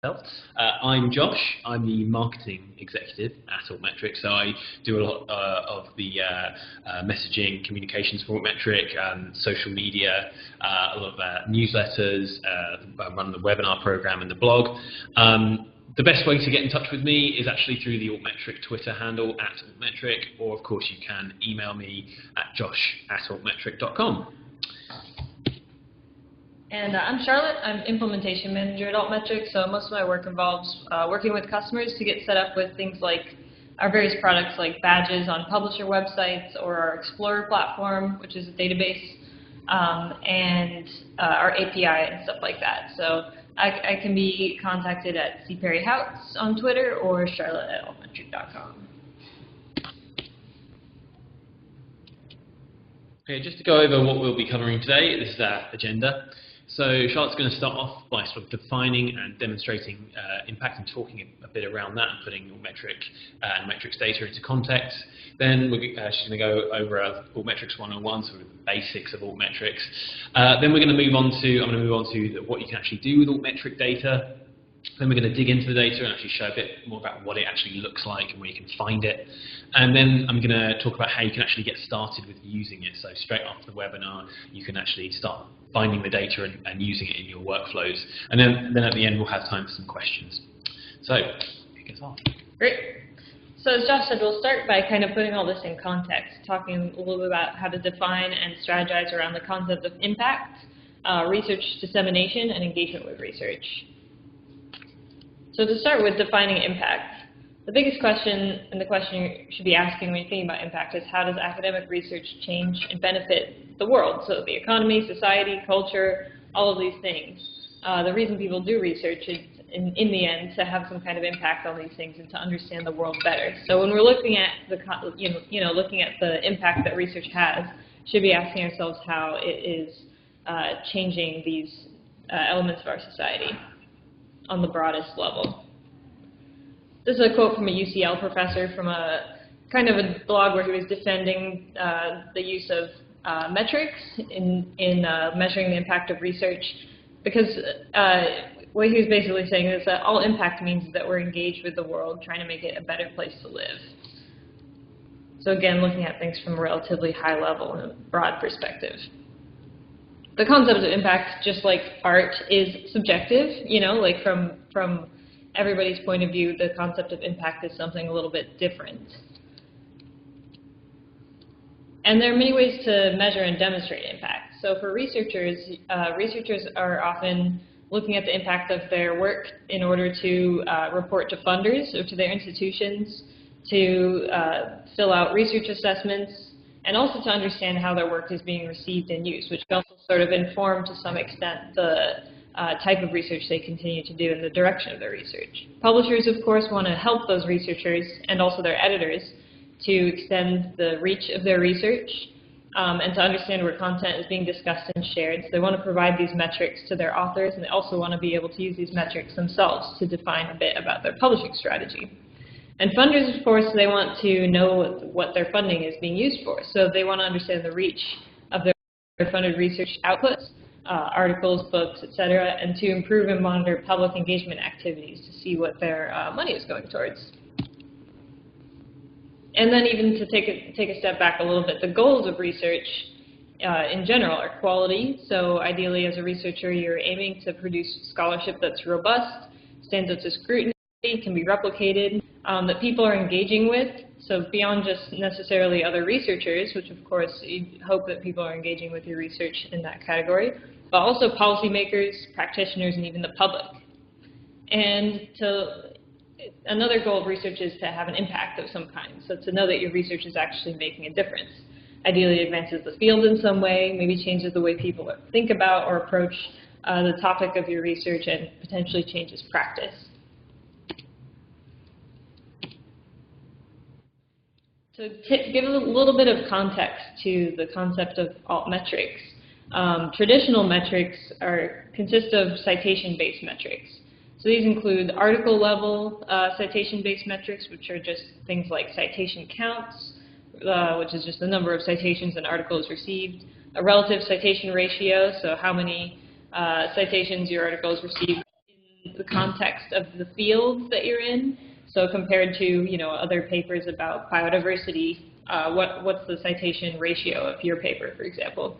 I'm Josh. I'm the marketing executive at Altmetric, so I do a lot of the messaging, communications for Altmetric, social media, a lot of newsletters, run the webinar program and the blog. The best way to get in touch with me is actually through the Altmetric Twitter handle @Altmetric, or of course you can email me at josh@altmetric.com. And I'm Charlotte. I'm implementation manager at Altmetric, so most of my work involves working with customers to get set up with things like our various products like badges on publisher websites, or our Explorer platform, which is a database, and our API and stuff like that. So I can be contacted at Perry Houts on Twitter or charlotte@altmetric.com. Okay, just to go over what we'll be covering today, this is our agenda. So Charlotte's going to start off by sort of defining and demonstrating impact and talking a bit around that and putting Altmetric and Altmetric's data into context. Then she's going to go over Altmetrics 101, sort of the basics of Altmetrics. Then we're going to move on to, I'm going to move on to what you can actually do with Altmetric data. Then we're going to dig into the data and actually show a bit more about what it actually looks like and where you can find it. And then I'm going to talk about how you can actually get started with using it. So straight after the webinar, you can actually start finding the data and using it in your workflows. And then at the end, we'll have time for some questions. So, kick us off. Great. So as Josh said, we'll start by kind of putting all this in context, talking a little bit about how to define and strategize around the concept of impact, research dissemination, and engagement with research. So to start with defining impact, the biggest question, and the question you should be asking when you're thinking about impact, is how does academic research change and benefit the world? So the economy, society, culture, all of these things. The reason people do research is, in the end, to have some kind of impact on these things and to understand the world better. So when we're looking at the, looking at the impact that research has, should be asking ourselves how it is changing these elements of our society on the broadest level. This is a quote from a UCL professor from a kind of a blog where he was defending the use of metrics in measuring the impact of research, because what he was basically saying is that all impact means that we're engaged with the world, trying to make it a better place to live. So again, looking at things from a relatively high level and a broad perspective. The concept of impact, just like art, is subjective. Like from everybody's point of view, the concept of impact is something a little bit different. And there are many ways to measure and demonstrate impact. So for researchers, researchers are often looking at the impact of their work in order to report to funders or to their institutions, to fill out research assessments, and also to understand how their work is being received and used, which can also sort of inform to some extent the type of research they continue to do and the direction of their research. Publishers, of course, want to help those researchers and also their editors to extend the reach of their research and to understand where content is being discussed and shared. So they want to provide these metrics to their authors, and they also want to be able to use these metrics themselves to define a bit about their publishing strategy. And funders, of course, they want to know what their funding is being used for. So they want to understand the reach of their funded research outputs, articles, books, etc., and to improve and monitor public engagement activities to see what their money is going towards. And then even to take a step back a little bit, the goals of research in general are quality. So ideally, as a researcher, you're aiming to produce scholarship that's robust, stands up to scrutiny, can be replicated, that people are engaging with, so beyond just necessarily other researchers, which of course you hope that people are engaging with your research in that category, but also policymakers, practitioners, and even the public. And another goal of research is to have an impact of some kind, so to know that your research is actually making a difference. Ideally, it advances the field in some way, maybe changes the way people think about or approach the topic of your research, and potentially changes practice. To give a little bit of context to the concept of altmetrics, traditional metrics consist of citation-based metrics. So these include article-level citation-based metrics, which are just things like citation counts, which is just the number of citations an article has received, a relative citation ratio, so how many citations your article has received in the context of the field that you're in. So compared to, you know, other papers about biodiversity, what's the citation ratio of your paper, for example?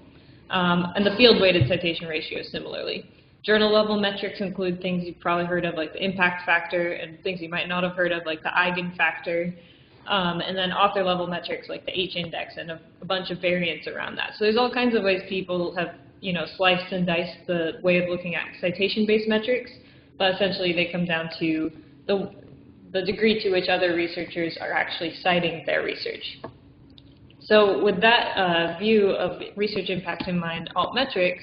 And the field-weighted citation ratio similarly. Journal-level metrics include things you've probably heard of, like the impact factor, and things you might not have heard of, like the eigenfactor. And then author-level metrics like the H-index and a bunch of variants around that. So there's all kinds of ways people have, you know, sliced and diced the way of looking at citation-based metrics, but essentially they come down to the degree to which other researchers are actually citing their research. So with that view of research impact in mind, Altmetrics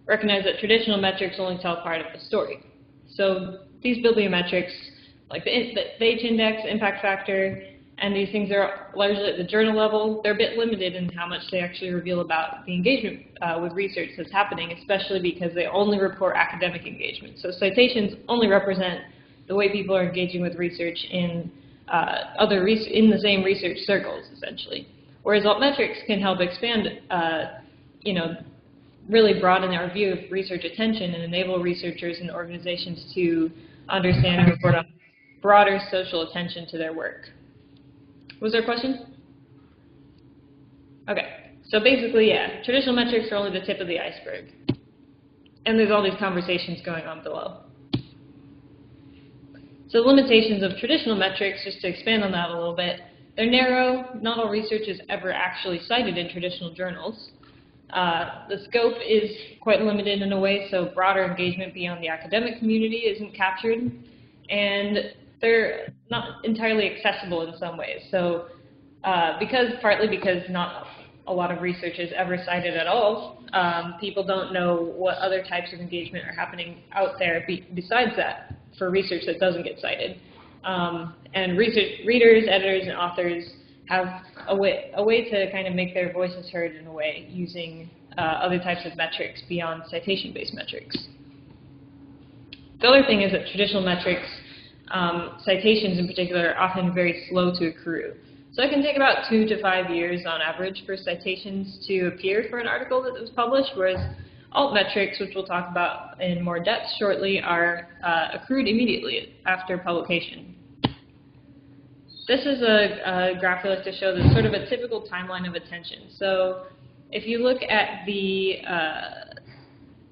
recognize that traditional metrics only tell part of the story. So these bibliometrics, like the H-index, impact factor, and these things are largely at the journal level. They're a bit limited in how much they actually reveal about the engagement with research that's happening, especially because they only report academic engagement. So citations only represent the way people are engaging with research in in the same research circles, essentially. Whereas Altmetrics can help expand, you know, really broaden our view of research attention and enable researchers and organizations to understand and report on broader social attention to their work. Was there a question? Okay, so basically, yeah, traditional metrics are only the tip of the iceberg. And there's all these conversations going on below. So the limitations of traditional metrics, just to expand on that a little bit, they're narrow. Not all research is ever actually cited in traditional journals. The scope is quite limited in a way, so broader engagement beyond the academic community isn't captured. And they're not entirely accessible in some ways. So partly because not a lot of research is ever cited at all, people don't know what other types of engagement are happening out there besides that for research that doesn't get cited. And readers, editors, and authors have a way to kind of make their voices heard in a way using other types of metrics beyond citation-based metrics. The other thing is that traditional metrics, citations in particular, are often very slow to accrue. So it can take about 2 to 5 years on average for citations to appear for an article that was published, whereas Altmetrics, which we'll talk about in more depth shortly, are accrued immediately after publication. This is a graph we like to show that's sort of a typical timeline of attention. So if you look at the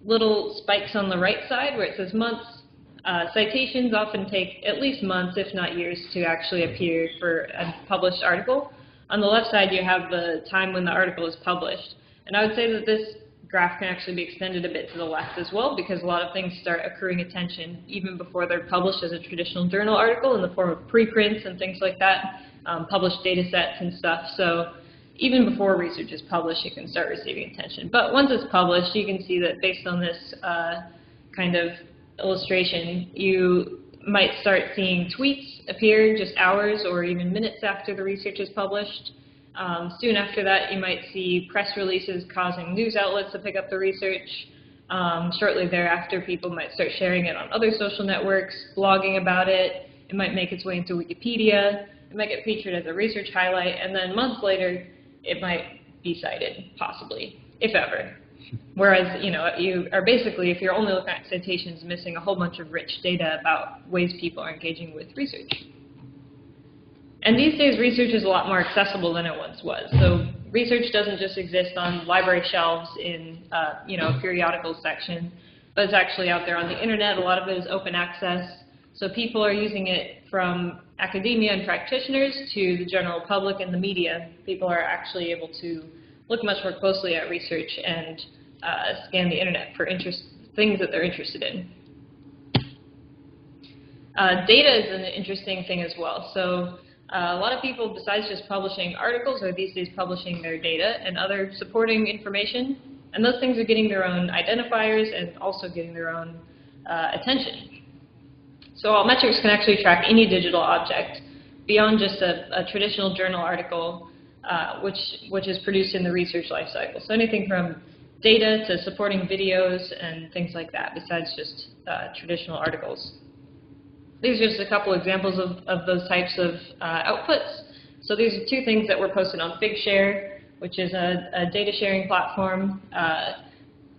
little spikes on the right side where it says months, citations often take at least months, if not years, to actually appear for a published article. On the left side, you have the time when the article is published. And I would say that this graph can actually be extended a bit to the left as well, because a lot of things start accruing attention even before they're published as a traditional journal article in the form of preprints and things like that, published data sets and stuff. So even before research is published, it can start receiving attention. But once it's published, you can see that based on this kind of illustration, you might start seeing tweets appear just hours or even minutes after the research is published. Soon after that, you might see press releases causing news outlets to pick up the research. Shortly thereafter, people might start sharing it on other social networks, blogging about it. It might make its way into Wikipedia. It might get featured as a research highlight, and then months later, it might be cited, possibly, if ever. Whereas, you know, you are basically, if you're only looking at citations, missing a whole bunch of rich data about ways people are engaging with research. And these days, research is a lot more accessible than it once was. So research doesn't just exist on library shelves in, you know, a periodicals section, but it's actually out there on the internet. A lot of it is open access. So people are using it from academia and practitioners to the general public and the media. People are actually able to look much more closely at research and scan the internet for things that they're interested in. Data is an interesting thing as well. So a lot of people, besides just publishing articles, are these days publishing their data and other supporting information. And those things are getting their own identifiers and also getting their own attention. So Altmetrics can actually track any digital object beyond just a traditional journal article, which is produced in the research life cycle. So anything from data to supporting videos and things like that, besides just traditional articles. These are just a couple examples of those types of outputs. So these are 2 things that were posted on Figshare, which is a data sharing platform.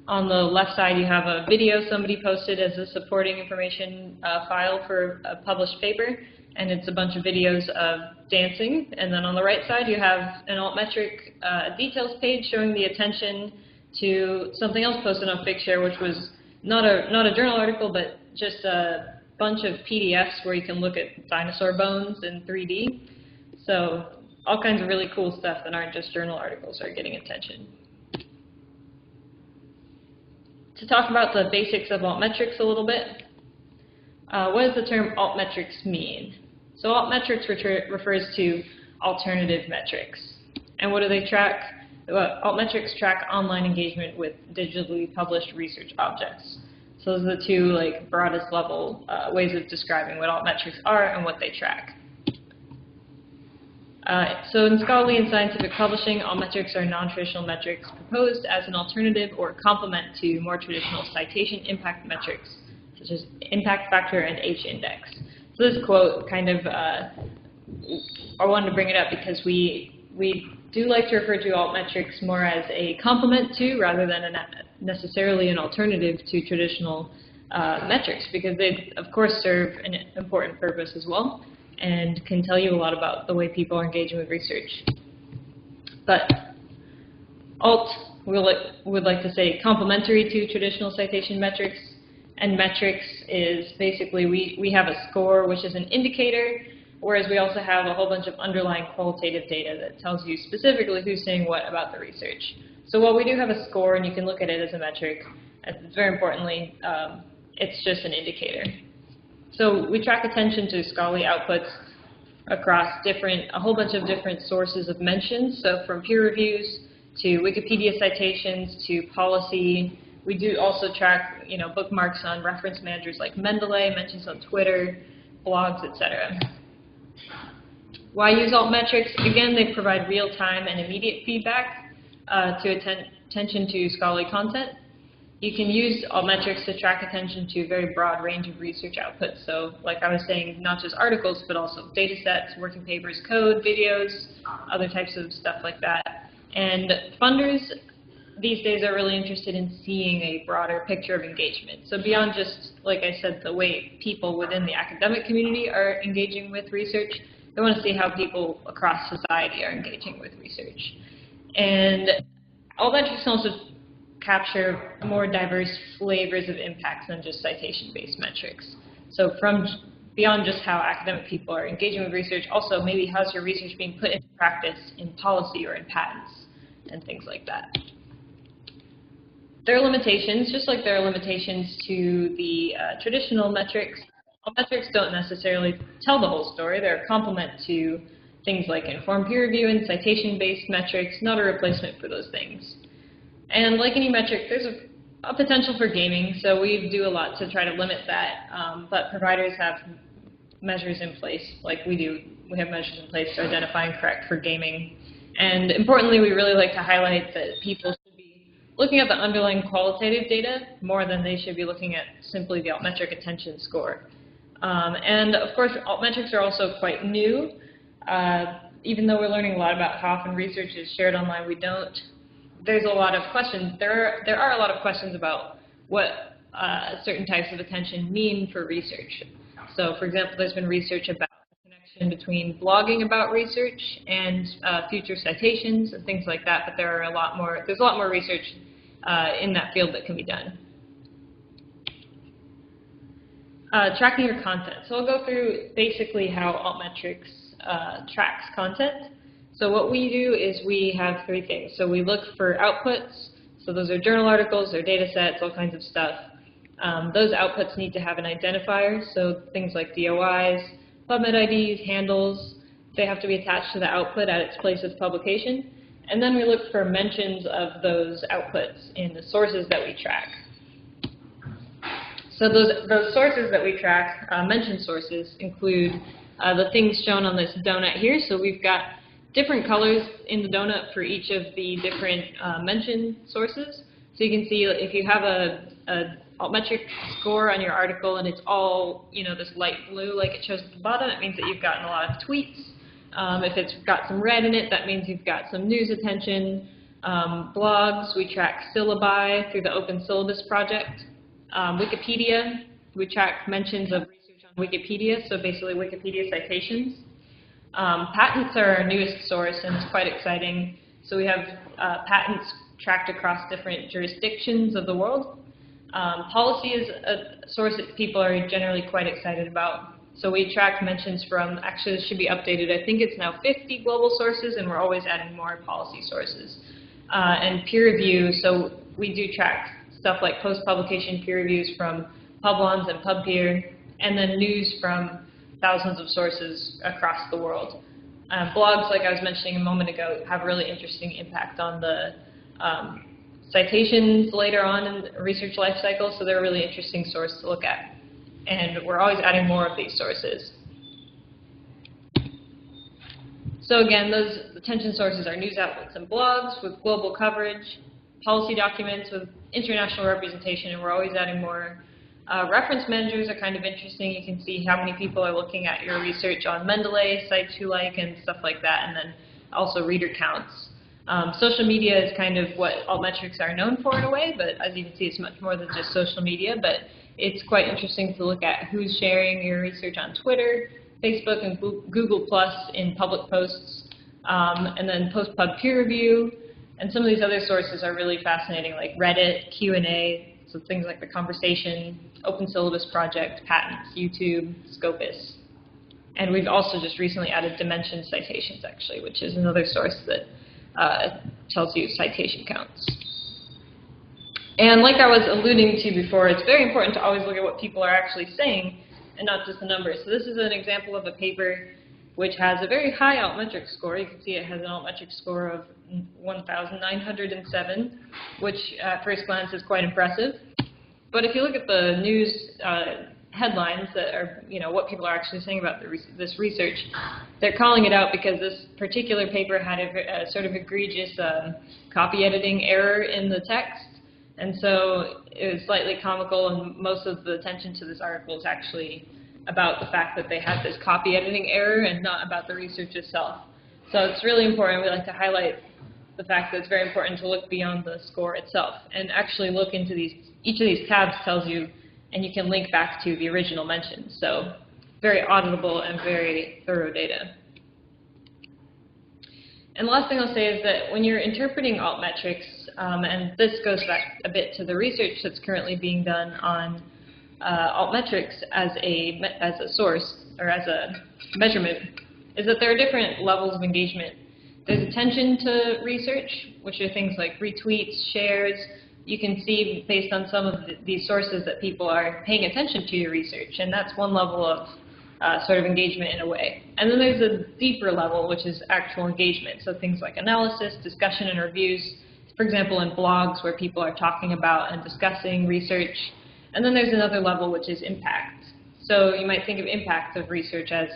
On the left side, you have a video somebody posted as a supporting information file for a published paper, and it's a bunch of videos of dancing. And then on the right side, you have an Altmetric details page showing the attention to something else posted on Figshare, which was not a journal article, but just a bunch of PDFs where you can look at dinosaur bones in 3D. So all kinds of really cool stuff that aren't just journal articles are getting attention. To talk about the basics of Altmetrics a little bit, what does the term Altmetrics mean? So Altmetrics refers to alternative metrics. And what do they track? Altmetrics track online engagement with digitally published research objects. So those are the two broadest level ways of describing what Altmetrics are and what they track. So in scholarly and scientific publishing, Altmetrics are non-traditional metrics proposed as an alternative or complement to more traditional citation impact metrics, such as impact factor and H-index. So this quote kind of, I wanted to bring it up because we do like to refer to Altmetrics more as a complement to rather than necessarily an alternative to traditional metrics, because they, of course, serve an important purpose as well and can tell you a lot about the way people are engaging with research. But Alt, we would like to say complementary to traditional citation metrics, and metrics is basically we have a score, which is an indicator, whereas we also have a whole bunch of underlying qualitative data that tells you specifically who's saying what about the research. So while we do have a score, and you can look at it as a metric, very importantly, it's just an indicator. So we track attention to scholarly outputs across a whole bunch of different sources of mentions. So from peer reviews to Wikipedia citations to policy. We do also track, bookmarks on reference managers like Mendeley, mentions on Twitter, blogs, etc. Why use Altmetrics? Again, they provide real-time and immediate feedback to attention to scholarly content. You can use Altmetrics to track attention to a very broad range of research outputs. So like I was saying, not just articles, but also data sets, working papers, code, videos, other types of stuff like that. And funders these days are really interested in seeing a broader picture of engagement. So beyond just, like I said, the way people within the academic community are engaging with research, they want to see how people across society are engaging with research. And Altmetrics can also capture more diverse flavors of impacts than just citation-based metrics. So from beyond just how academic people are engaging with research, also maybe how's your research being put into practice in policy or in patents and things like that. There are limitations, just like there are limitations to the traditional metrics. Altmetrics don't necessarily tell the whole story. They're a complement to things like informed peer review and citation-based metrics, not a replacement for those things. And like any metric, there's a potential for gaming, so we do a lot to try to limit that, but providers have measures in place, like we do. We have measures in place to identify and correct for gaming. And importantly, we really like to highlight that people should be looking at the underlying qualitative data more than they should be looking at simply the Altmetric attention score. And of course, Altmetrics are also quite new. Even though we're learning a lot about how often research is shared online, we don't. There's a lot of questions. There are a lot of questions about what certain types of attention mean for research. So, for example, there's been research about the connection between blogging about research and future citations and things like that. But there's a lot more research in that field that can be done. Tracking your content. So I'll go through basically how Altmetrics tracks content. So what we do is we have three things. So we look for outputs. So those are journal articles, they're data sets, all kinds of stuff. Those outputs need to have an identifier. So things like DOIs, PubMed IDs, handles, they have to be attached to the output at its place of publication. And then we look for mentions of those outputs in the sources that we track. So those sources that we track, mentioned sources, include the things shown on this donut here. So we've got different colors in the donut for each of the different mention sources. So you can see if you have a Altmetric score on your article and it's all this light blue like it shows at the bottom, it means that you've gotten a lot of tweets. If it's got some red in it, that means you've got some news attention. Blogs, we track syllabi through the Open Syllabus project. Wikipedia, we track mentions of research on Wikipedia, so basically Wikipedia citations. Patents are our newest source, and it's quite exciting. So we have patents tracked across different jurisdictions of the world. Policy is a source that people are generally quite excited about. So we track mentions from, actually this should be updated, I think it's now 50 global sources, and we're always adding more policy sources. And peer review, so we do track stuff like post-publication peer reviews from Publons and PubPeer, and then news from thousands of sources across the world. Blogs, like I was mentioning a moment ago, have a really interesting impact on the citations later on in the research life cycle, so they're a really interesting source to look at. And we're always adding more of these sources. So again, those attention sources are news outlets and blogs with global coverage, policy documents with international representation, and we're always adding more. Reference managers are kind of interesting. You can see how many people are looking at your research on Mendeley, sites you like, and stuff like that, and then also reader counts. Social media is kind of what Altmetrics are known for in a way, but as you can see, it's much more than just social media, but it's quite interesting to look at who's sharing your research on Twitter, Facebook, and Google Plus in public posts, and then post-pub peer review, and some of these other sources are really fascinating, like Reddit, Q&A, so things like the Conversation, Open Syllabus Project, Patents, YouTube, Scopus. And we've also just recently added Dimension citations, actually, which is another source that tells you citation counts. And like I was alluding to before, it's very important to always look at what people are actually saying and not just the numbers. So this is an example of a paper which has a very high Altmetric score. You can see it has an Altmetric score of 1,907, which at first glance is quite impressive. But if you look at the news headlines that are, what people are actually saying about this research, they're calling it out because this particular paper had a sort of egregious copy editing error in the text. And so it was slightly comical, and most of the attention to this article is actually about the fact that they had this copy editing error and not about the research itself. So it's really important. We like to highlight the fact that it's very important to look beyond the score itself and actually look into these. Each of these tabs tells you, and you can link back to the original mentions. So very auditable and very thorough data. And the last thing I'll say is that when you're interpreting Altmetrics, and this goes back a bit to the research that's currently being done on Altmetrics as a source or as a measurement, is that there are different levels of engagement. There's attention to research, which are things like retweets, shares. You can see based on some of these sources that people are paying attention to your research, and that's one level of sort of engagement in a way. And then there's a deeper level, which is actual engagement. So things like analysis, discussion, and reviews. For example, in blogs where people are talking about and discussing research. And then there's another level, which is impact. So you might think of impact of research as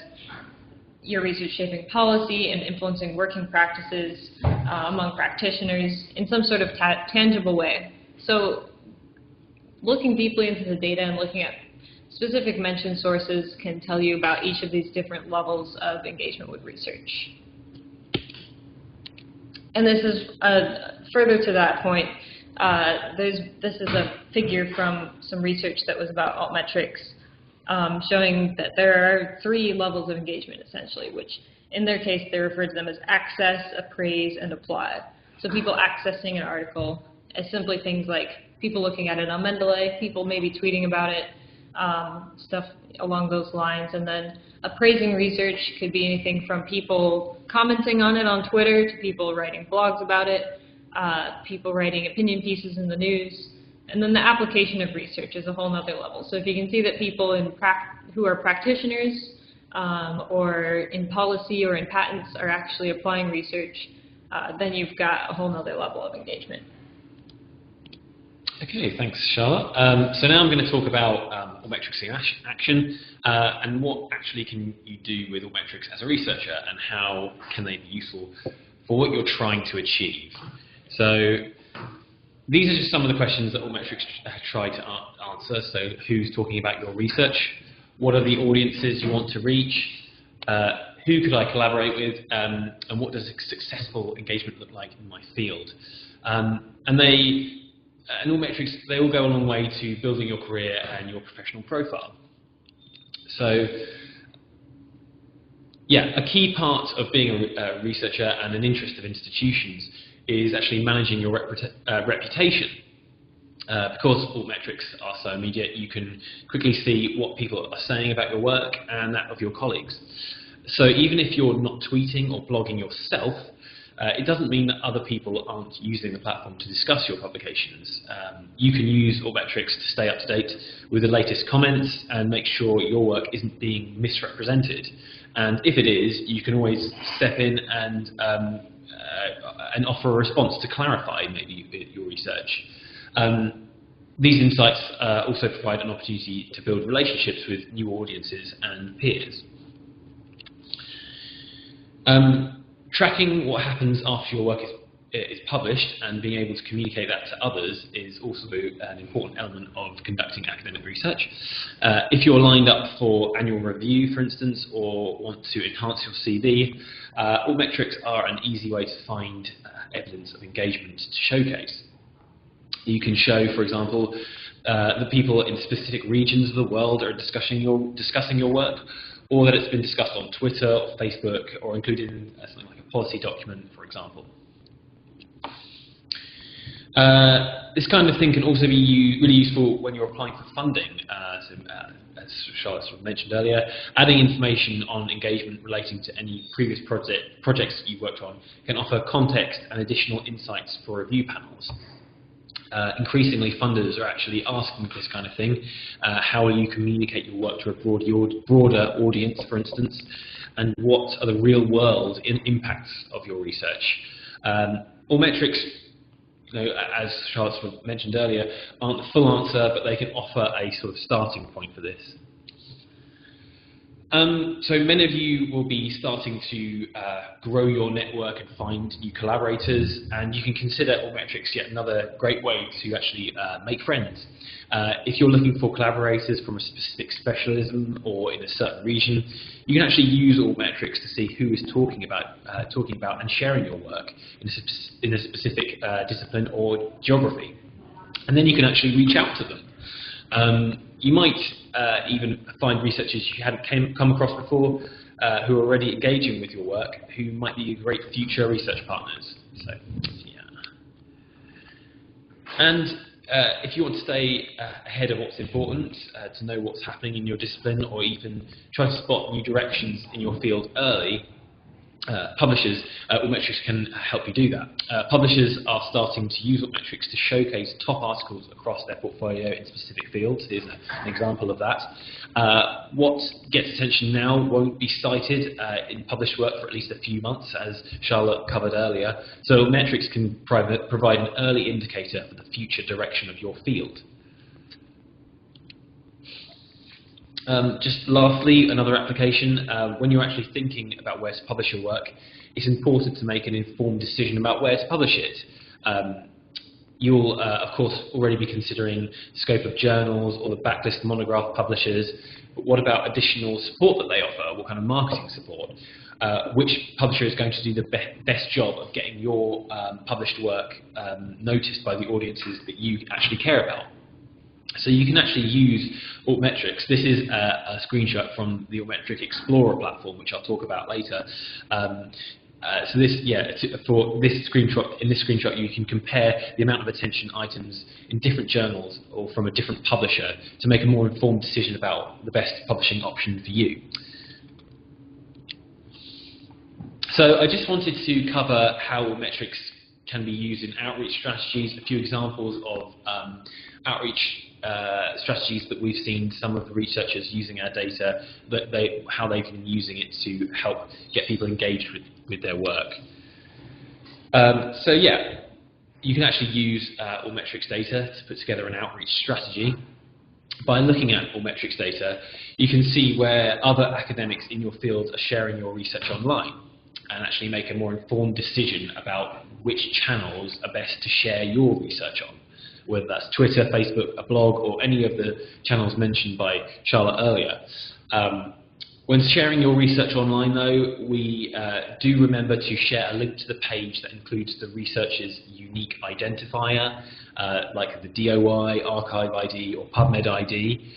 your research shaping policy and influencing working practices among practitioners in some sort of tangible way. So looking deeply into the data and looking at specific mention sources can tell you about each of these different levels of engagement with research. And this is further to that point. This is a figure from some research that was about Altmetrics, showing that there are 3 levels of engagement, essentially, which in their case they refer to them as access, appraise, and apply. So people accessing an article as simply things like people looking at it on Mendeley, people maybe tweeting about it, stuff along those lines. And then appraising research could be anything from people commenting on it on Twitter to people writing blogs about it, people writing opinion pieces in the news. And then the application of research is a whole other level. So if you can see that people who are practitioners or in policy or in patents are actually applying research, then you've got a whole other level of engagement. Okay, thanks, Charlotte. So now I'm going to talk about Altmetrics in action and what actually can you do with Altmetrics as a researcher and how can they be useful for what you're trying to achieve. So these are just some of the questions that Altmetrics try to answer. So who's talking about your research? What are the audiences you want to reach? who could I collaborate with, and what does a successful engagement look like in my field? And Altmetrics, they all go a long way to building your career and your professional profile. So, yeah, a key part of being a researcher and an interest of institutions is actually managing your reputation. Because Altmetrics are so immediate, you can quickly see what people are saying about your work and that of your colleagues. So even if you're not tweeting or blogging yourself, it doesn't mean that other people aren't using the platform to discuss your publications. You can use Altmetrics to stay up to date with the latest comments and make sure your work isn't being misrepresented. And if it is, you can always step in and offer a response to clarify maybe your research. These insights also provide an opportunity to build relationships with new audiences and peers. Tracking what happens after your work is published and being able to communicate that to others is also an important element of conducting academic research. If you're lined up for annual review, for instance, or want to enhance your CV, Altmetrics are an easy way to find evidence of engagement to showcase. You can show, for example, that people in specific regions of the world are discussing your work, or that it's been discussed on Twitter or Facebook, or included in something like a policy document, for example. This kind of thing can also be really useful when you're applying for funding. As Charlotte sort of mentioned earlier, adding information on engagement relating to any previous projects that you've worked on can offer context and additional insights for review panels. Increasingly, funders are actually asking this kind of thing. How will you communicate your work to a broader audience, for instance, and what are the real-world impacts of your research? Altmetrics, as Charlotte sort of mentioned earlier, aren't the full answer, but they can offer a sort of starting point for this. So many of you will be starting to grow your network and find new collaborators, and you can consider Altmetrics yet another great way to actually make friends. If you're looking for collaborators from a specific specialism or in a certain region, you can actually use Altmetrics to see who is talking about and sharing your work in a specific discipline or geography, and then you can actually reach out to them. You might even find researchers you hadn't come across before who are already engaging with your work, who might be great future research partners. So, yeah. And if you want to stay ahead of what's important, to know what's happening in your discipline, or even try to spot new directions in your field early, publishers, Altmetrics can help you do that. Publishers are starting to use Altmetrics to showcase top articles across their portfolio in specific fields. Here's an example of that. What gets attention now won't be cited in published work for at least a few months, as Charlotte covered earlier. So Altmetrics can provide an early indicator for the future direction of your field. Just lastly, another application, when you're actually thinking about where to publish your work, it's important to make an informed decision about where to publish it. You'll, of course, already be considering the scope of journals or the backlist monograph publishers, but what about additional support that they offer? What kind of marketing support? Which publisher is going to do the best job of getting your published work noticed by the audiences that you actually care about? So you can actually use Altmetrics. This is a screenshot from the Altmetric Explorer platform, which I'll talk about later. So this, for this screenshot, you can compare the amount of attention items in different journals or from a different publisher to make a more informed decision about the best publishing option for you. So I just wanted to cover how Altmetrics can be used in outreach strategies, a few examples of outreach strategies that we've seen some of the researchers using our data, how they've been using it to help get people engaged with their work. So yeah, you can actually use Altmetrics data to put together an outreach strategy. By looking at Altmetrics data, you can see where other academics in your field are sharing your research online, and actually make a more informed decision about which channels are best to share your research on, whether that's Twitter, Facebook, a blog, or any of the channels mentioned by Charlotte earlier. When sharing your research online, though, we do remember to share a link to the page that includes the researcher's unique identifier, like the DOI, Archive ID, or PubMed ID.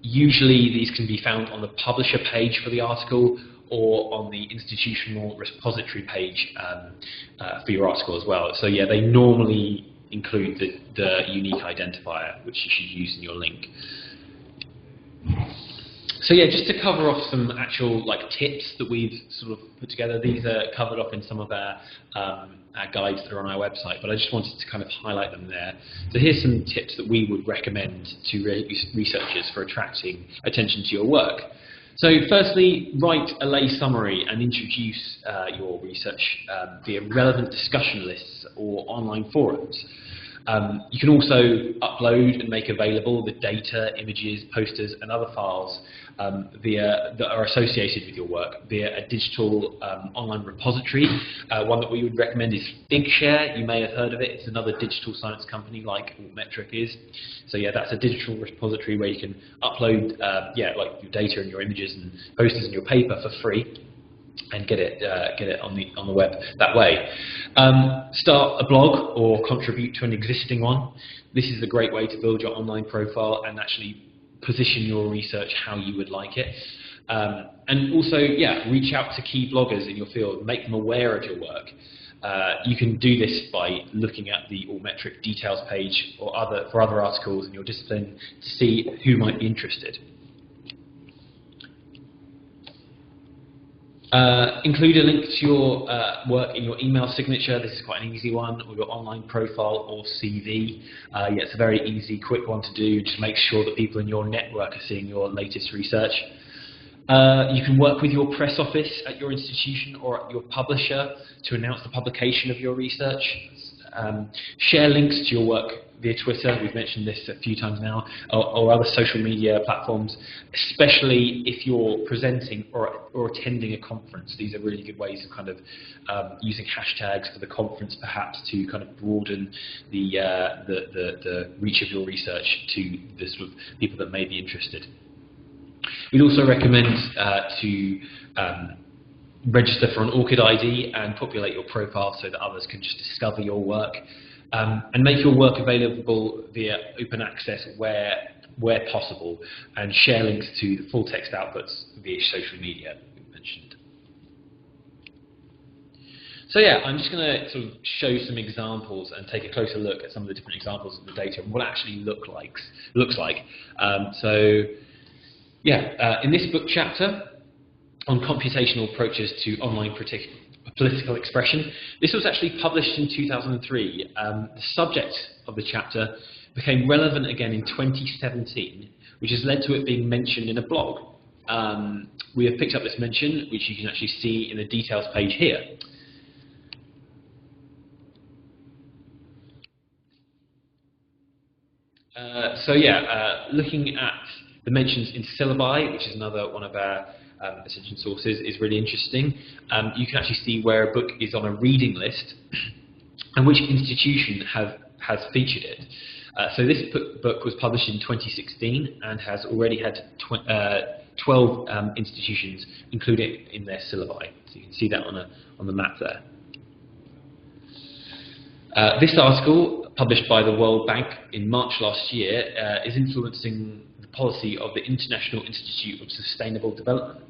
Usually these can be found on the publisher page for the article or on the institutional repository page for your article as well. So yeah, they normally include the unique identifier, which you should use in your link. So yeah, just to cover off some actual tips that we've sort of put together. These are covered off in some of our guides that are on our website, but I just wanted to kind of highlight them there. So here's some tips that we would recommend to researchers for attracting attention to your work. So firstly, write a lay summary and introduce your research via relevant discussion lists or online forums. You can also upload and make available the data, images, posters and other files that are associated with your work via a digital online repository. One that we would recommend is Figshare. You may have heard of it. It's another digital science company like Altmetric is. So yeah, that's a digital repository where you can upload like your data and your images and posters and your paper for free and get it on the web that way. Start a blog or contribute to an existing one. This is a great way to build your online profile and actually position your research how you would like it. And also, yeah, reach out to key bloggers in your field, make them aware of your work. You can do this by looking at the Altmetric details page or for other articles in your discipline to see who might be interested. Include a link to your work in your email signature. This is quite an easy one, or your online profile or CV. Yeah, it's a very easy, quick one to do. Just make sure that people in your network are seeing your latest research. You can work with your press office at your institution or at your publisher to announce the publication of your research. Share links to your work via Twitter, we've mentioned this a few times now, or other social media platforms, especially if you're presenting or attending a conference. These are really good ways of kind of using hashtags for the conference, perhaps, to kind of broaden the reach of your research to the sort of people that may be interested. We'd also recommend to register for an ORCID ID and populate your profile so that others can just discover your work, and make your work available via open access where possible, and share links to the full text outputs via social media we mentioned. So yeah, I'm just going to sort of show some examples and take a closer look at some of the different examples of the data and what it actually looks like. So yeah, in this book chapter on computational approaches to online political expression, this was actually published in 2003. The subject of the chapter became relevant again in 2017, which has led to it being mentioned in a blog. We have picked up this mention, which you can actually see in the details page here. So yeah, looking at the mentions in syllabi, which is another one of our attention sources, is really interesting. You can actually see where a book is on a reading list and which institution has featured it. So this book was published in 2016 and has already had 12 institutions included in their syllabi. So you can see that on the map there. This article, published by the World Bank in March last year, is influencing the policy of the International Institute of Sustainable Development.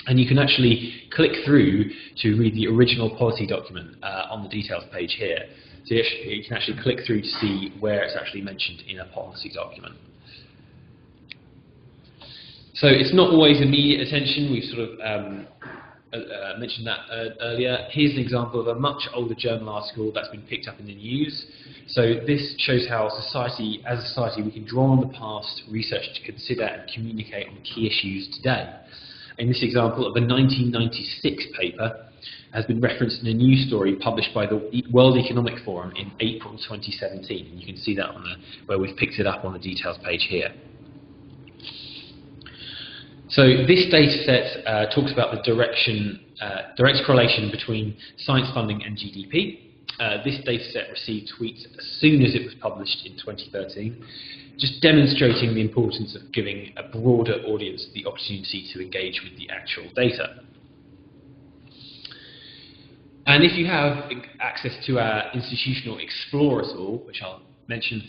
And you can actually click through to read the original policy document on the details page here. So you can actually click through to see where it's actually mentioned in a policy document. So it's not always immediate attention. We've sort of mentioned that earlier. Here's an example of a much older journal article that's been picked up in the news. So this shows how as a society, we can draw on the past research to consider and communicate on key issues today. In this example of a 1996 paper has been referenced in a news story published by the World Economic Forum in April 2017. And you can see that where we've picked it up on the details page here. So this data set talks about the direct correlation between science funding and GDP. This dataset received tweets as soon as it was published in 2013, just demonstrating the importance of giving a broader audience the opportunity to engage with the actual data. And if you have access to our Institutional Explorer tool, which I'll mention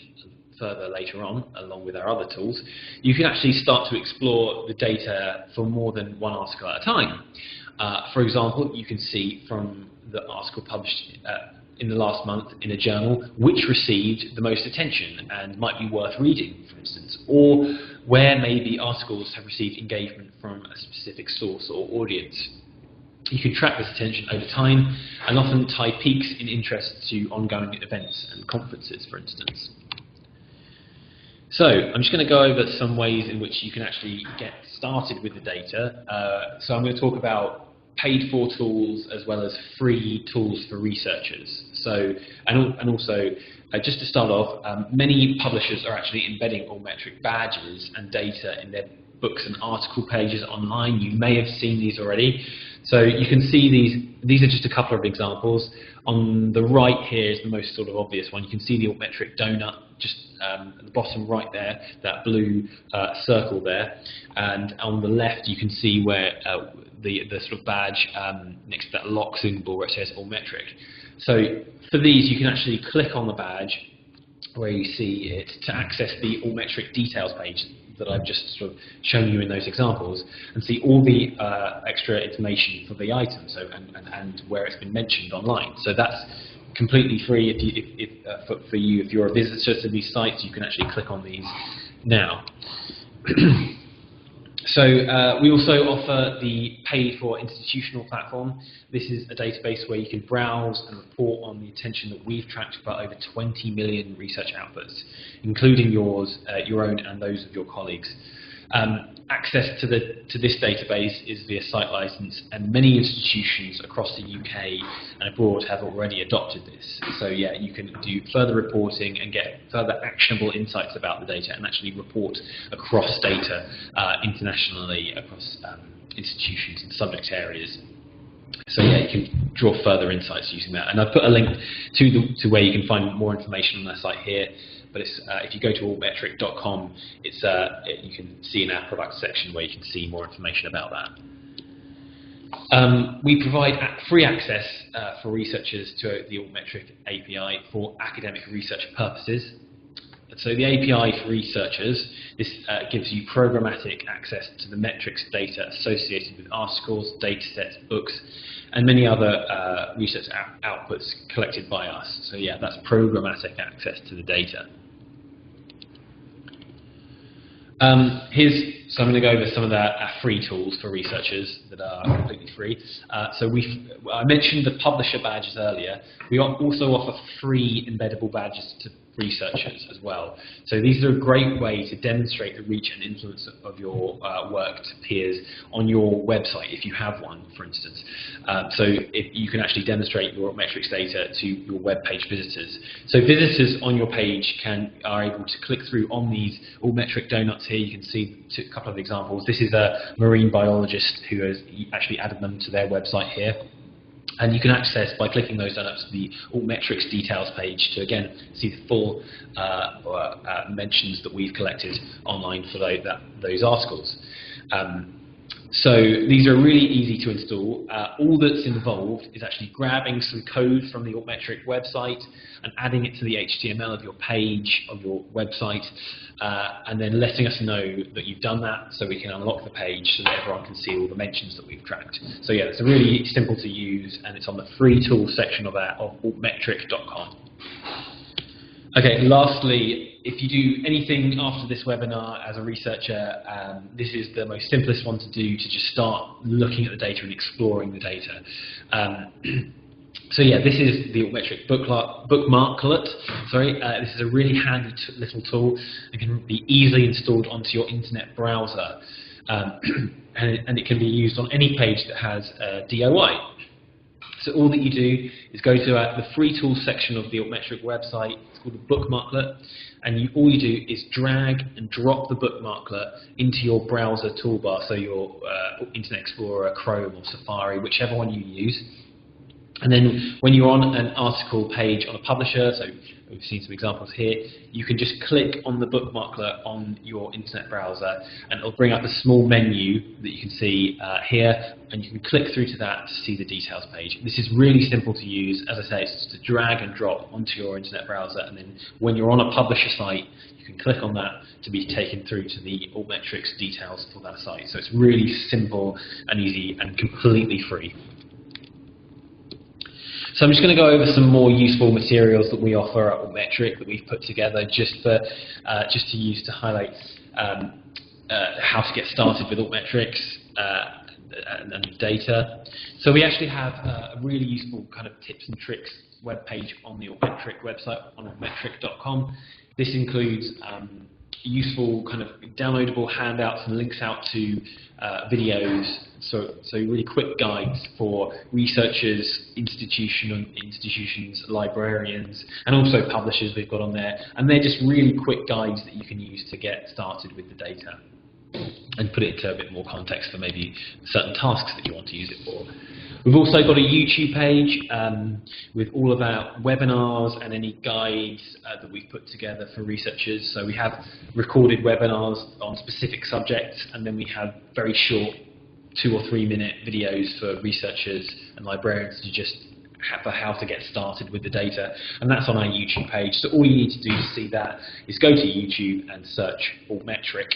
further later on, along with our other tools, you can actually start to explore the data for more than one article at a time. For example, you can see from the article published in the last month in a journal which received the most attention and might be worth reading, for instance, or where maybe articles have received engagement from a specific source or audience. You can track this attention over time and often tie peaks in interest to ongoing events and conferences, for instance. So I'm just going to go over some ways in which you can actually get started with the data. So I'm going to talk about paid-for tools as well as free tools for researchers. So, and also, just to start off, many publishers are actually embedding Altmetric badges and data in their books and article pages online. You may have seen these already. So you can see these are just a couple of examples. On the right here is the most sort of obvious one. You can see the Altmetric donut just at the bottom right there, that blue circle there. And on the left you can see where the sort of badge next to that lock symbol where it says Altmetric. So for these you can actually click on the badge where you see it to access the Altmetric details page that I've just sort of shown you in those examples, and see all the extra information for the item, so and where it's been mentioned online. So that's completely free for you. If you're a visitor to these sites, you can actually click on these now. So we also offer the paid-for institutional platform. This is a database where you can browse and report on the attention that we've tracked for over 20 million research outputs, including yours, your own and those of your colleagues. Access to this database is via site license, and many institutions across the UK and abroad have already adopted this. So yeah, you can do further reporting and get further actionable insights about the data and actually report across data internationally across institutions and subject areas. So yeah, you can draw further insights using that. And I've put a link to where you can find more information on our site here. But it's, if you go to altmetric.com, you can see in our product section where you can see more information about that. We provide free access for researchers to the Altmetric API for academic research purposes. So the API for researchers, this gives you programmatic access to the metrics data associated with articles, datasets, books, and many other research outputs collected by us. So yeah, that's programmatic access to the data. So I'm going to go over some of our free tools for researchers that are completely free. I mentioned the publisher badges earlier. We also offer free embeddable badges to researchers as well. So these are a great way to demonstrate the reach and influence of your work to peers on your website, if you have one, for instance. So if you can actually demonstrate your Altmetrics data to your web page visitors. So visitors on your page are able to click through on these Altmetric donuts here. You can see a couple of examples. This is a marine biologist who has actually added them to their website here. And you can access, by clicking those donuts, the Altmetrics details page to, again, see the full mentions that we've collected online for those articles. So these are really easy to install. All that's involved is actually grabbing some code from the Altmetric website and adding it to the HTML of your page, of your website, and then letting us know that you've done that so we can unlock the page so that everyone can see all the mentions that we've tracked. So yeah, it's really simple to use, and it's on the free tools section of altmetric.com. Okay, lastly, if you do anything after this webinar as a researcher, this is the most simplest one to do, to just start looking at the data and exploring the data. So yeah, this is the Altmetric bookmarklet. This is a really handy little tool that can be easily installed onto your internet browser. And it can be used on any page that has a DOI. So all that you do is go to the free tools section of the Altmetric website. It's called the bookmarklet, and all you do is drag and drop the bookmarklet into your browser toolbar, so your Internet Explorer, Chrome or Safari, whichever one you use. And then when you're on an article page on a publisher, so we've seen some examples here, you can just click on the bookmarklet on your internet browser, and it'll bring up a small menu that you can see here, and you can click through to that to see the details page. This is really simple to use. As I say, it's just a drag and drop onto your internet browser, and then when you're on a publisher site, you can click on that to be taken through to the Altmetrics details for that site. So it's really simple and easy and completely free. So I'm just going to go over some more useful materials that we offer at Altmetric that we've put together just to use to highlight how to get started with Altmetrics and data. So we actually have a really useful kind of tips and tricks webpage on the Altmetric website on altmetric.com. This includes useful kind of downloadable handouts and links out to videos, so really quick guides for researchers, institutions, librarians, and also publishers we've got on there. And they're just really quick guides that you can use to get started with the data and put it into a bit more context for maybe certain tasks that you want to use it for. We've also got a YouTube page with all of our webinars and any guides that we've put together for researchers. So we have recorded webinars on specific subjects, and then we have very short 2 or 3 minute videos for researchers and librarians to just for how to get started with the data, and that's on our YouTube page. So all you need to do to see that is go to YouTube and search Altmetric.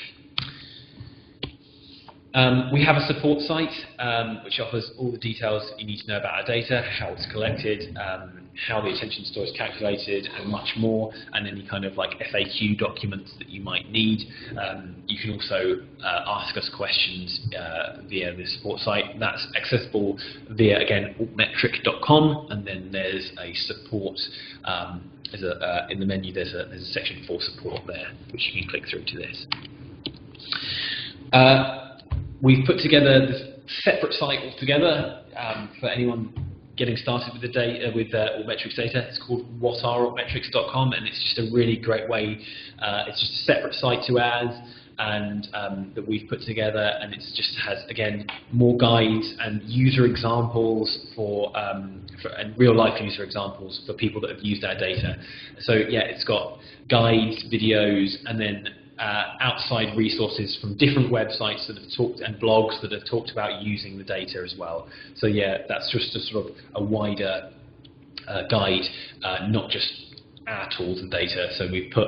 We have a support site which offers all the details you need to know about our data, how it's collected, how the attention store is calculated, and much more, and any kind of like FAQ documents that you might need. You can also ask us questions via the support site. That's accessible via, again, altmetric.com, and then there's a support, in the menu there's a section for support there, which you can click through to this. We've put together this separate site altogether for anyone getting started with the data, with Altmetrics data. It's called whatarealtmetrics.com, and it's just a really great way. It's just a separate site to ours, and that we've put together, and it just has, again, more guides and user examples and real life user examples for people that have used our data. So yeah, it's got guides, videos, and then outside resources from different websites that have talked and blogs that have talked about using the data as well. So yeah, that's just a sort of a wider guide, not just our tools and data. So we've put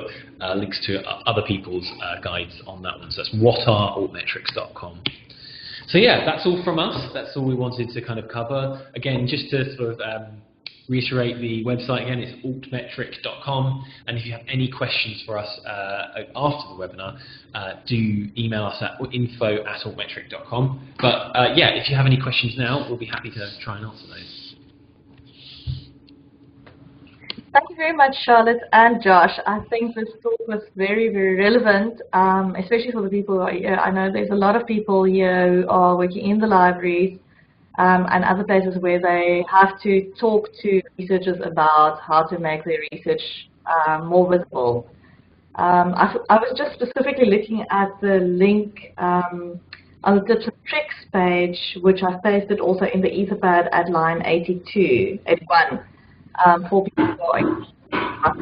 links to other people's guides on that one. So that's whatarealtmetrics.com. So yeah, that's all from us. That's all we wanted to kind of cover. Again, just to sort of reiterate the website again, it's altmetric.com, and if you have any questions for us after the webinar, do email us at info@altmetric.com. But yeah, if you have any questions now, we'll be happy to try and answer those. Thank you very much, Charlotte and Josh. I think this talk was very, very relevant, especially for the people who are here. I know there's a lot of people here who are working in the libraries and other places where they have to talk to researchers about how to make their research more visible. I was just specifically looking at the link on the tips and tricks page, which I've pasted also in the Etherpad at line 81, for people who are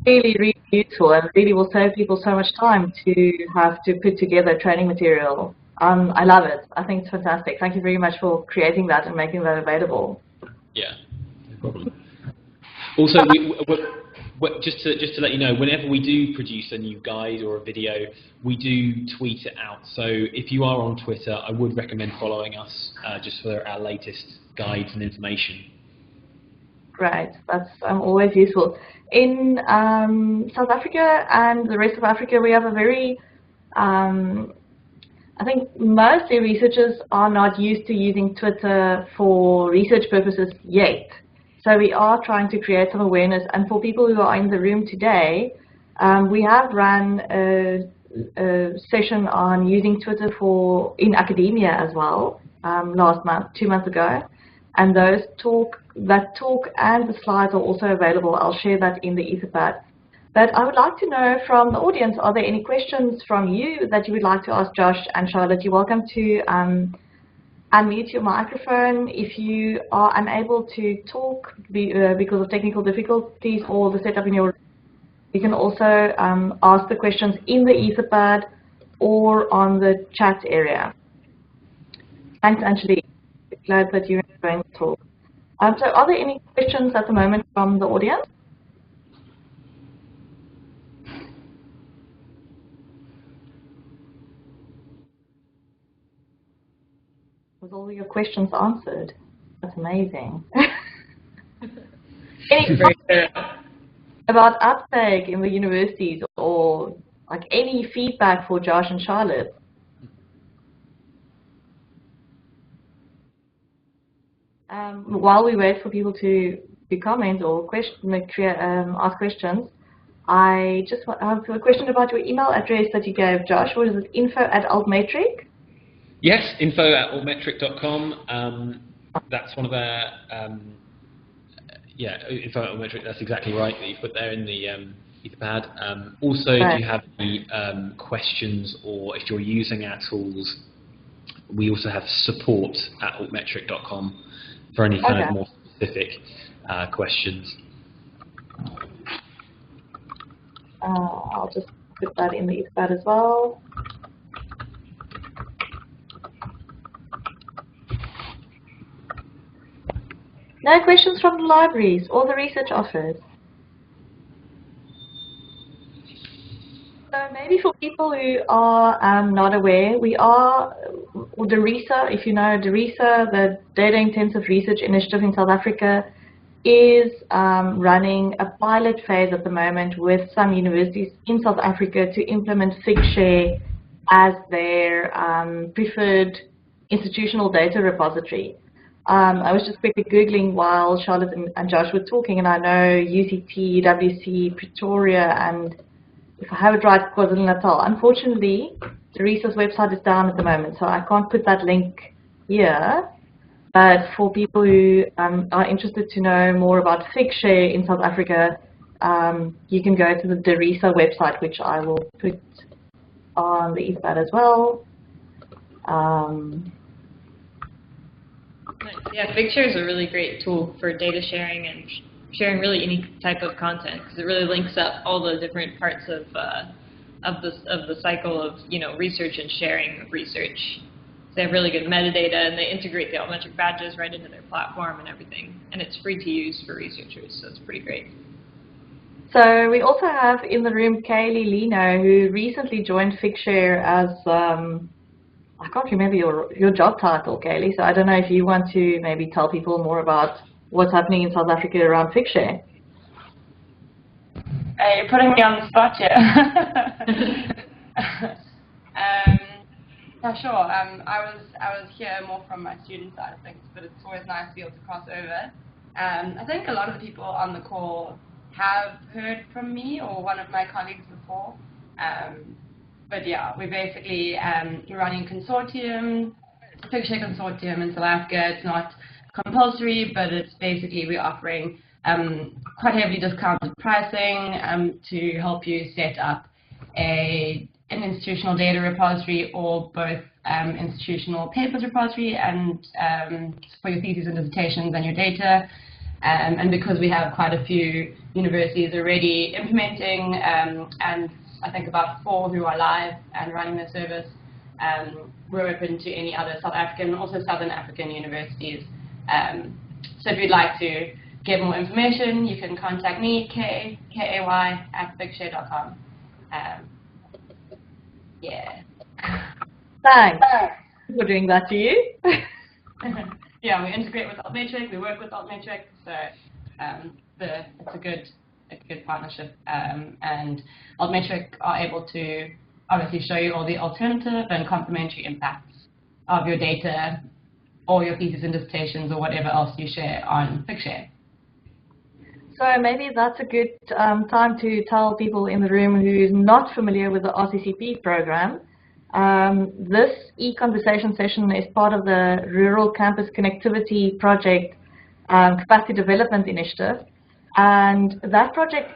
really, really useful, and really will save people so much time to have to put together training material. I love it. I think it's fantastic. Thank you very much for creating that and making that available. Yeah, no problem. Also, just to let you know, whenever we do produce a new guide or a video, we do tweet it out. So if you are on Twitter, I would recommend following us just for our latest guides and information. Great. That's always useful. In South Africa and the rest of Africa, we have a very I think mostly researchers are not used to using Twitter for research purposes yet. So we are trying to create some awareness. And for people who are in the room today, we have run a session on using Twitter in academia as well last month, 2 months ago. And that talk and the slides are also available. I'll share that in the Etherpad. But I would like to know from the audience, are there any questions from you that you would like to ask Josh and Charlotte? You're welcome to unmute your microphone. If you are unable to talk because of technical difficulties or the setup in your, you can also ask the questions in the Etherpad or on the chat area. Thanks, Angelique. Glad that you're enjoying the talk. So are there any questions at the moment from the audience? Was all your questions answered? That's amazing. Any comments about uptake in the universities, or like any feedback for Josh and Charlotte? While we wait for people to comment or ask questions, I just have a question about your email address that you gave, Josh. What is it? info@altmetric? Yes, info@altmetric.com. That's one of our, info@altmetric, that's exactly right, that you put there in the Etherpad. Also, if you have any questions, or if you're using our tools, we also have support@altmetric.com for any kind of more specific questions. I'll just put that in the Etherpad as well. No questions from the libraries or the research office? So maybe for people who are not aware, we are, DHET, if you know DHET, the Data Intensive Research Initiative in South Africa, is running a pilot phase at the moment with some universities in South Africa to implement Figshare as their preferred institutional data repository. I was just quickly Googling while Charlotte and Josh were talking, and I know UCT, WC, Pretoria, and if I have it right, KwaZulu-Natal. Unfortunately, DHET's website is down at the moment, so I can't put that link here. But for people who are interested to know more about Figshare in South Africa, you can go to the DHET website, which I will put on the Etherpad as well. Yeah, Figshare is a really great tool for data sharing and sharing really any type of content, because it really links up all the different parts of the cycle of research and sharing of research. So they have really good metadata, and they integrate the Altmetric badges right into their platform and everything, and it's free to use for researchers, so it's pretty great. So we also have in the room Kaylee Lino, who recently joined Figshare as I can't remember your job title, Kaylee, so I don't know if you want to maybe tell people more about what's happening in South Africa around Figshare. You're putting me on the spot here. Yeah, sure. I was here more from my student side of things, but it's always nice to be able to cross over. I think a lot of the people on the call have heard from me or one of my colleagues before. But yeah, we're basically running a consortium, Figshare consortium in South Africa. It's not compulsory, but it's basically we're offering quite heavily discounted pricing to help you set up an institutional data repository, or both institutional papers repository and for your theses and dissertations and your data. And because we have quite a few universities already implementing, and I think about 4 who are live and running the service, we're open to any other South African, also Southern African universities. So if you'd like to get more information, you can contact me, kay@figshare.com. Yeah. Thanks for doing that to you. Yeah, we integrate with Altmetric, we work with Altmetric, so it's a good partnership, and Altmetric are able to obviously show you all the alternative and complementary impacts of your data or your thesis and dissertations or whatever else you share on Figshare. So maybe that's a good time to tell people in the room who's not familiar with the RCCPII program. This eConversation session is part of the Rural Campus Connectivity Project Capacity Development Initiative. And that project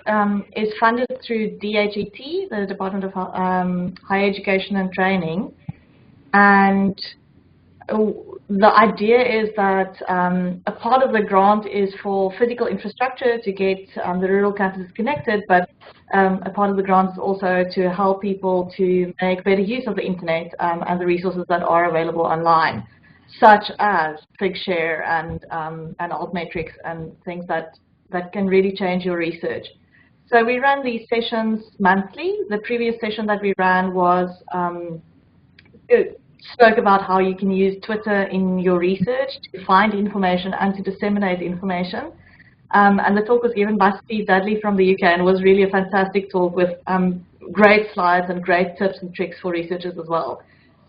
is funded through DHET, the Department of Higher Education and Training. And the idea is that a part of the grant is for physical infrastructure to get the rural campuses connected, but a part of the grant is also to help people to make better use of the internet and the resources that are available online, such as Figshare and Altmetrics and things that can really change your research. So we run these sessions monthly. The previous session that we ran was spoke about how you can use Twitter in your research to find information and to disseminate information. And the talk was given by Steve Dudley from the UK, and was really a fantastic talk with great slides and great tips and tricks for researchers as well.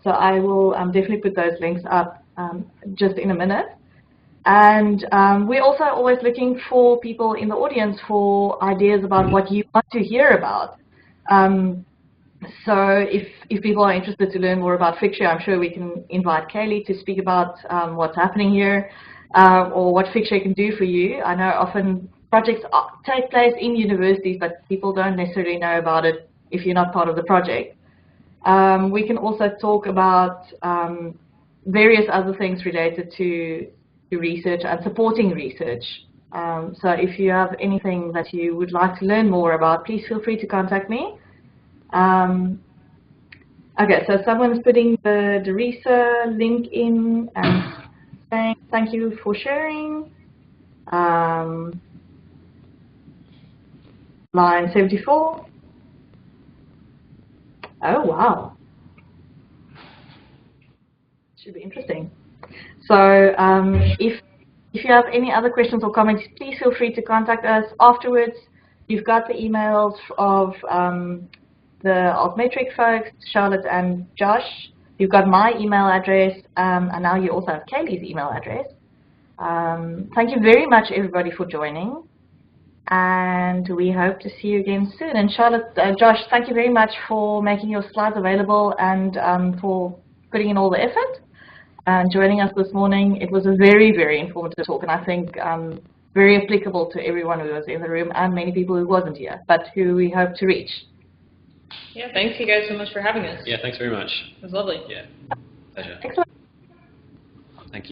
So I will definitely put those links up just in a minute. And we're also always looking for people in the audience for ideas about what you want to hear about. So if people are interested to learn more about Figshare, I'm sure we can invite Kaylee to speak about what's happening here or what Figshare can do for you. I know often projects take place in universities, but people don't necessarily know about it if you're not part of the project. We can also talk about various other things related to research and supporting research. So if you have anything that you would like to learn more about, please feel free to contact me. Okay, so someone's putting the Derisa link in and saying thank you for sharing. Line 74. Oh, wow. Should be interesting. So if you have any other questions or comments, please feel free to contact us afterwards. You've got the emails of the Altmetric folks, Charlotte and Josh. You've got my email address, and now you also have Kaylee's email address. Thank you very much, everybody, for joining. And we hope to see you again soon. And Charlotte, Josh, thank you very much for making your slides available and for putting in all the effort and joining us this morning. It was a very, very informative talk, and I think very applicable to everyone who was in the room and many people who wasn't here, but who we hope to reach. Yeah, thanks you guys so much for having us. Yeah, thanks very much. It was lovely. Yeah, pleasure. Excellent.